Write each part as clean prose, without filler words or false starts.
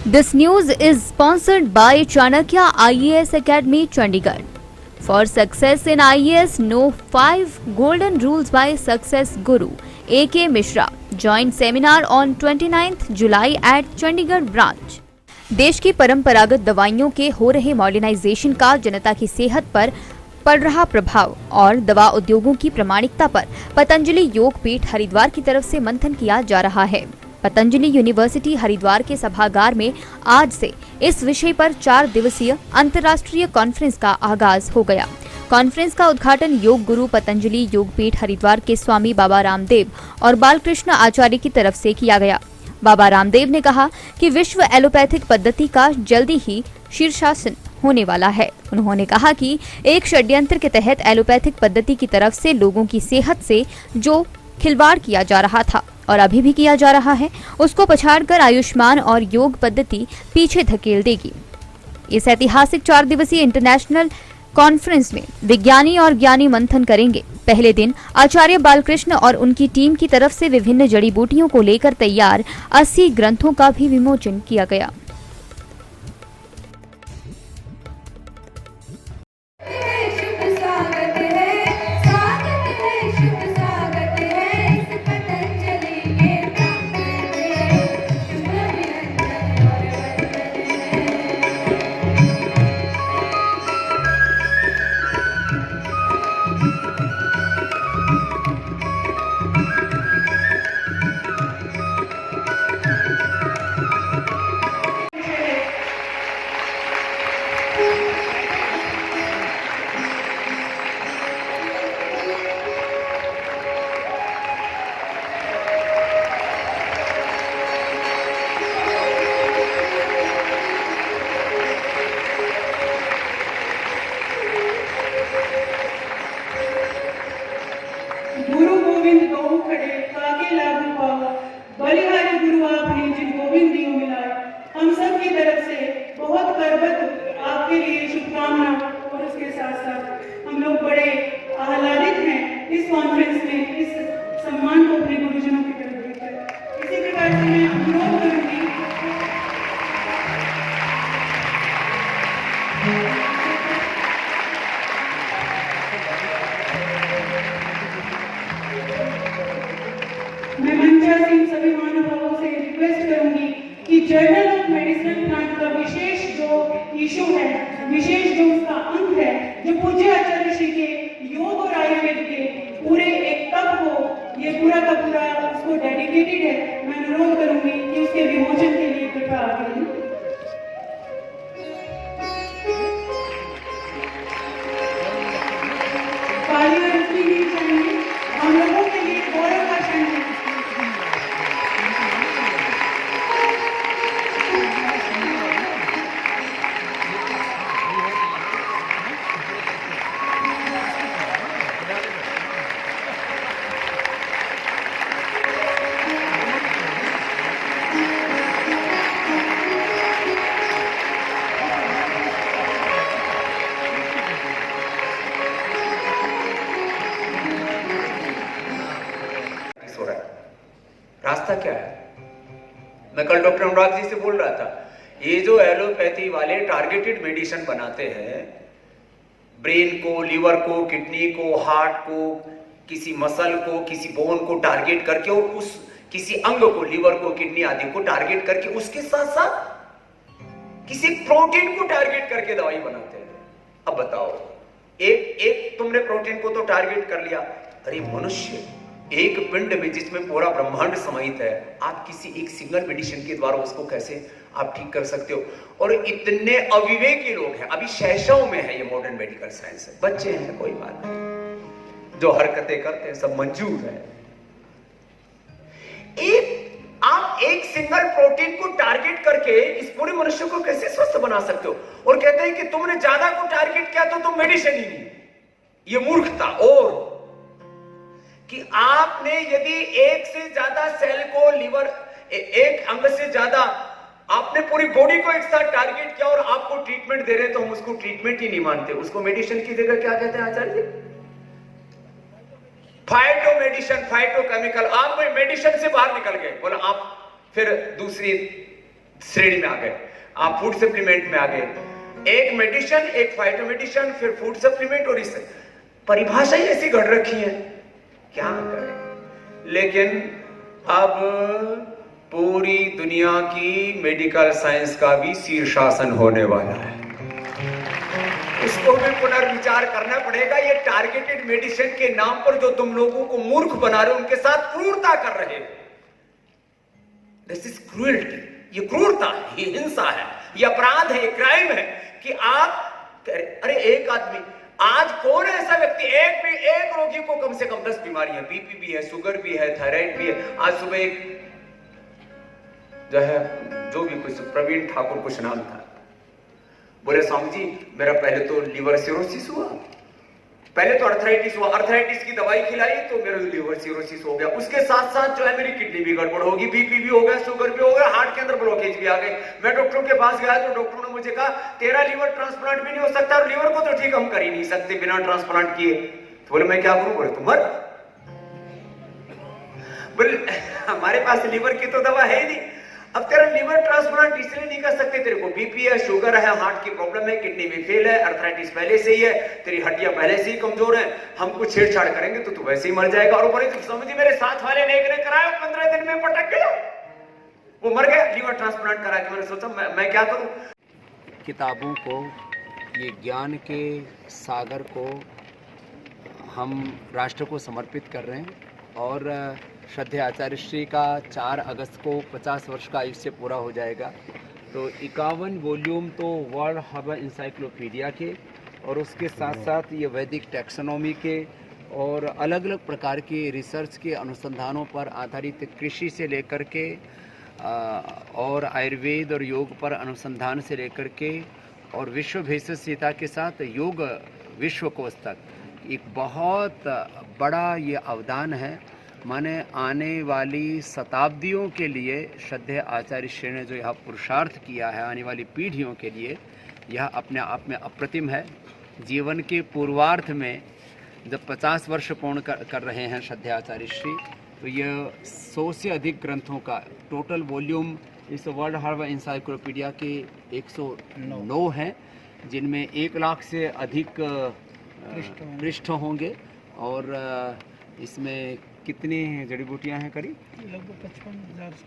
This news is sponsored by Chanakya IAS Academy, Chandigarh. For success in IAS, know 5 golden rules by Success Guru A.K. Mishra. Join seminar on 29th July at Chandigarh branch. देश की परंपरागत दवाइयों के हो रहे modernisation का जनता की सेहत पर पड़ रहा प्रभाव और दवा उद्योगों की प्रामाणिकता पर पतंजलि योग पीठ हरिद्वार की तरफ से मंथन किया जा रहा है। पतंजलि यूनिवर्सिटी हरिद्वार के सभागार में आज से इस विषय पर 4 दिवसीय अंतर्राष्ट्रीय कॉन्फ्रेंस का आगाज हो गया। कॉन्फ्रेंस का उद्घाटन योग गुरु पतंजलि योगपीठ हरिद्वार के स्वामी बाबा रामदेव और बालकृष्ण आचार्य की तरफ से किया गया। बाबा रामदेव ने कहा कि विश्व एलोपैथिक पद्धति का जल्दी ही शीर्षासन होने वाला है। उन्होंने कहा कि एक षड्यंत्र के तहत एलोपैथिक पद्धति की तरफ से लोगों की सेहत से जो खिलवाड़ किया जा रहा था और अभी भी किया जा रहा है, उसको पछाड़कर आयुष्मान और योग पद्धति पीछे धकेल देगी। इस ऐतिहासिक 4 दिवसीय इंटरनेशनल कॉन्फ्रेंस में विज्ञानी और ज्ञानी मंथन करेंगे। पहले दिन आचार्य बालकृष्ण और उनकी टीम की तरफ से विभिन्न जड़ी बूटियों को लेकर तैयार 80 ग्रंथों का भी विमोचन किया गया। गुरु गोविंद गौ खड़े काके लागू पाओ, बलिहारी गुरु आपने जिन गोविंद दियो मिलाए। हम सब की तरफ से बहुत करबत आपके लिए शुभकामना और उसके साथ साथ हम लोग बड़े आह्लादित हैं इस कॉन्फ्रेंस में इस सम्मान को अपने गुरुजनों की तरफ देकर। इसी प्रकार से मैं अनुरोध करूंगी मैं मंचासीन सभी महानुभावों से रिक्वेस्ट करूंगी कि जर्नल ऑफ मेडिसिनल प्लांट का विशेष जो इशू है, विशेष जो उसका अंक है, जो पूज्य आचार्य श्री के योग और आयुर्वेद के पूरे एक तक को ये पूरा का पूरा उसको डेडिकेटेड है, मैं अनुरोध करूंगी कि उसके विमोचन के लिए कृपया आगे आएं। तालियां रुकनी नहीं चाहिए, हम लोगों के लिए गौरव का क्षण है। रास्ता क्या है? मैं कल डॉक्टर अनुराग जी से बोल रहा था, ये जो एलोपैथी वाले टारगेटेड मेडिसिन बनाते हैं, ब्रेन को, लीवर को, किडनी को, हार्ट को, किसी मसल को, किसी बोन को टारगेट करके और उस किसी अंग को, लीवर को, किडनी आदि को टारगेट करके उसके साथ साथ किसी प्रोटीन को टारगेट करके दवाई बनाते हैं। अब बताओ, एक तुमने प्रोटीन को तो टारगेट कर लिया, अरे मनुष्य एक पिंड में जिसमें पूरा ब्रह्मांड समाहित है, आप किसी एक सिंगल मेडिसिन के द्वारा उसको कैसे आप ठीक कर सकते हो? और इतने अविवेकी लोग हैं, अभी शैशव में है ये मॉडर्न मेडिकल साइंस है, बच्चे हैं, कोई बात नहीं, जो हरकतें करते हैं सब मंजूर है। आप एक सिंगल प्रोटीन को टारगेट करके इस पूरे मनुष्य को कैसे स्वस्थ बना सकते हो? और कहते हैं कि तुमने ज्यादा को टारगेट किया तो तुम मेडिसिन ही नहीं। ये मूर्खता। और कि आपने यदि एक से ज्यादा सेल को, लीवर, एक अंग से ज्यादा आपने पूरी बॉडी को एक साथ टारगेट किया और आपको ट्रीटमेंट दे रहे हैं, तो हम उसको ट्रीटमेंट ही नहीं मानते, उसको मेडिसिन की जगह क्या कहते हैं Acharya ji? Phytomedicine, phytochemical. आप मेडिसिन से बाहर निकल गए, बोला आप फिर दूसरी श्रेणी में आ गए, आप फूड सप्लीमेंट में आ गए। एक मेडिसिन, एक फाइटो मेडिसिन, फिर फूड सप्लीमेंट, और इस परिभाषा ही ऐसी घड़ रखी है, क्या करें। लेकिन अब पूरी दुनिया की मेडिकल साइंस का भी शीर्षासन होने वाला है, इसको भी पुनर्विचार करना पड़ेगा। ये टारगेटेड मेडिसिन के नाम पर जो तुम लोगों को मूर्ख बना रहे हो, उनके साथ क्रूरता कर रहे हो। दिस इज क्रूरटी, ये क्रूरता है, ये हिंसा है, ये अपराध है, ये क्राइम है कि आप, अरे एक आदमी, आज कौन है ऐसा व्यक्ति, एक रोगी को कम से कम 10 बीमारियां, बीपी भी है, शुगर भी है, थायराइड भी है। आज सुबह एक जो है, जो भी कुछ प्रवीण ठाकुर कुछ नाम था, बोले स्वामी जी मेरा पहले तो लीवर सिरोसिस हुआ, पहले तो अर्थराइटिस हुआ, अर्थराइटिस की दवाई खिलाई तो मेरा लीवर सिरोसिस हो गया, उसके साथ साथ जो है मेरी किडनी भी गड़बड़ होगी, बीपी भी हो गया, शुगर भी हो गया, हार्ट के अंदर ब्लॉकेज भी आ गई। मैं डॉक्टर के पास गया तो डॉक्टर ने मुझे कहा तेरा लीवर ट्रांसप्लांट भी नहीं हो सकता, और लीवर को तो ठीक हम कर ही नहीं सकते बिना ट्रांसप्लांट किए। तो बोले मैं क्या करूं, बोले तुम मर। बोले हमारे पास लीवर की तो दवा है ही नहीं, अब तेरा लीवर ट्रांसप्लांट इसलिए नहीं कर सकते, तेरे को बीपी है, शुगर है, हार्ट की प्रॉब्लम है, किडनी में फेल है, अर्थराइटिस पहले से ही है, तेरी हड्डियां पहले से ही कमजोर हैं, हम कुछ छेड़छाड़ करेंगे तो तू वैसे ही मर जाएगा। और बोले समझिए मेरे साथ वाले ने एक ने कराया, 15 दिन में पटक गया, वो मर गया लीवर ट्रांसप्लांट करा के। मैंने सोचा मैं क्या करूं। किताबों को, ये ज्ञान के सागर को हम राष्ट्र को समर्पित कर रहे हैं, और श्रद्धेय आचार्य श्री का 4 अगस्त को 50 वर्ष का आयुष्य पूरा हो जाएगा। तो 51 वॉल्यूम तो वर्ल्ड हर्बल इंसाइक्लोपीडिया के, और उसके साथ साथ ये वैदिक टैक्सोनॉमी के और अलग अलग प्रकार के रिसर्च के अनुसंधानों पर आधारित, कृषि से लेकर के और आयुर्वेद और योग पर अनुसंधान से लेकर के, और विश्व भेषज संहिता के साथ योग विश्वकोश तक एक बहुत बड़ा ये अवदान है। माने आने वाली शताब्दियों के लिए श्रद्धेय आचार्य श्री ने जो यह पुरुषार्थ किया है, आने वाली पीढ़ियों के लिए, यह अपने आप में अप्रतिम है। जीवन के पूर्वार्ध में जब 50 वर्ष पूर्ण कर रहे हैं श्रद्धेय आचार्य श्री, तो यह 100 से अधिक ग्रंथों का टोटल वॉल्यूम इस वर्ल्ड हर्बल इंसाइक्लोपीडिया के 109 हैं, जिनमें 1 लाख से अधिक पृष्ठ होंगे। और इसमें कितनी जड़ी बूटियाँ हैं? करीब लगभग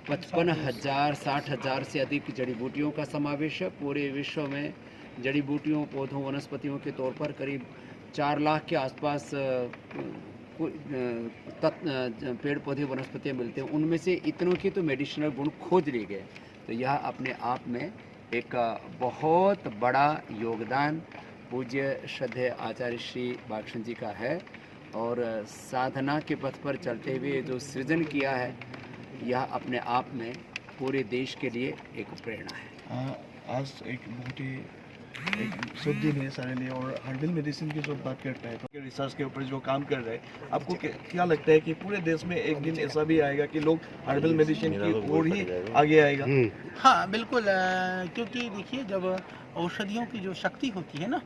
55,000 60,000 से अधिक जड़ी बूटियों का समावेश है। पूरे विश्व में जड़ी बूटियों, पौधों, वनस्पतियों के तौर पर करीब 4 लाख के आसपास पेड़ पौधे वनस्पतियाँ मिलते हैं। उनमें से इतनों के तो मेडिसिनल गुण खोज लिए गए। तो यह अपने आप में एक बहुत बड़ा योगदान पूज्य श्रद्धेय आचार्य श्री बालकृष्ण जी का है, और साधना के पथ पर चलते हुए जो सृजन किया है, यह अपने आप में पूरे देश के लिए एक प्रेरणा है। आज एक बहुत ही एक शुभ दिन है सारे लिए, और हर्बल मेडिसिन की जो बात करते हैं तो रिसर्च के ऊपर जो काम कर रहे हैं, आपको क्या लगता है कि पूरे देश में एक दिन ऐसा भी आएगा कि लोग हर्बल मेडिसिन की ओर ही आगे आएगा? हाँ बिल्कुल, क्योंकि देखिए जब औषधियों की जो शक्ति होती है ना,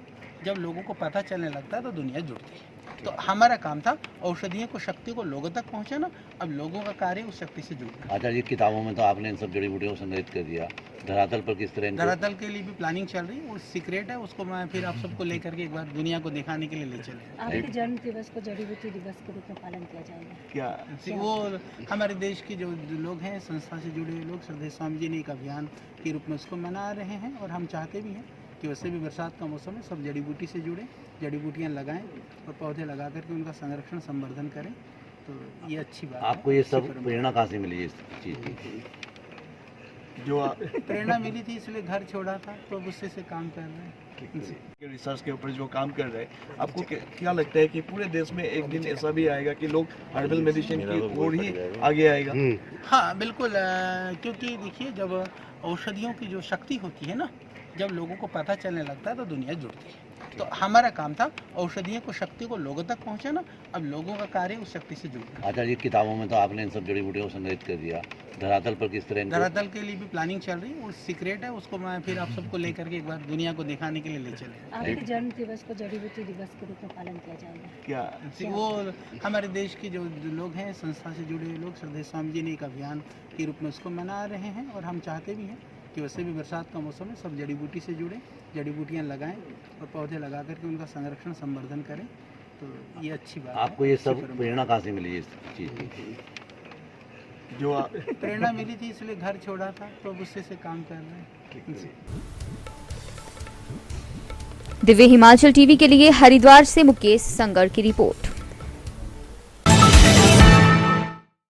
जब लोगों को पता चलने लगता है तो दुनिया जुड़ती है। तो हमारा काम था औषधियों को, शक्ति को लोगों तक पहुंचाना। अब लोगों का कार्य उस शक्ति से जुड़ना। आचार्य जी किताबों में तो आपने इन सब जड़ी बूटियों को संग्रहित कर दिया, धरातल पर किस तरह? धरातल के लिए भी प्लानिंग चल रही है, वो सीक्रेट है, उसको मैं फिर आप सबको लेकर के एक बार दुनिया को दिखाने के लिए ले चले। आपके जन्म दिवस को जड़ी बूटी दिवस के रूप में पालन किया जाएगा क्या? वो हमारे देश के जो लोग हैं, संस्था से जुड़े हुए लोग, श्रद्धेय स्वामी जी ने एक अभियान के रूप में उसको मना रहे हैं, और हम चाहते भी हैं कि वैसे भी बरसात का मौसम है, सब जड़ी बूटी से जुड़े, जड़ी बूटियाँ लगाएं और पौधे लगा करके उनका संरक्षण संवर्धन करें। तो ये अच्छी बात है। आपको ये सब प्रेरणा कहाँ से मिली इस चीज़ की? जो प्रेरणा मिली थी इसलिए घर छोड़ा था, तो अब उससे से काम कर रहे हैं। रिसर्च के ऊपर जो काम कर रहे हैं, आपको क्या लगता है कि पूरे देश में एक दिन ऐसा भी आएगा कि लोग हर्बल मेडिसिन की ओर ही आगे आएगा? हाँ बिल्कुल, क्योंकि देखिए जब औषधियों की जो शक्ति होती है ना, जब लोगों को पता चलने लगता है तो दुनिया जुड़ती है। तो हमारा काम था औषधियों को, शक्ति को लोगों तक पहुंचाना। अब लोगों का कार्य उस शक्ति से जुड़ना। आचार्य जी किताबों में तो आपने इन सब जड़ी बूटियों को संग्रहित कर दिया, धरातल पर किस तरह? धरातल के लिए भी प्लानिंग चल रही है, वो सीक्रेट है, उसको मैं फिर आप सबको लेकर के एक बार दुनिया को दिखाने के लिए ले चले। आपके जन्म दिवस को जड़ी बूटी दिवस के रूप में पालन किया जाएगा क्या? वो हमारे देश के जो लोग हैं, संस्था से जुड़े हुए लोग, श्रद्धेय स्वामी जी ने एक अभियान के रूप में उसको मना रहे हैं, और हम चाहते भी हैं कि वैसे भी बरसात का मौसम है, सब जड़ी बूटी से जुड़े, जड़ी बूटियाँ लगाएं और पौधे लगा करके उनका संरक्षण संवर्धन करें। तो ये अच्छी बात आपको है। ये अच्छी सब परंपरा। प्रेरणा कहाँ से मिली इस चीज़ की? जो प्रेरणा मिली थी इसलिए घर छोड़ा था, तो अब उससे से काम कर रहे हैं जी। दिव्य हिमाचल टीवी के लिए हरिद्वार से मुकेश संगर की रिपोर्ट।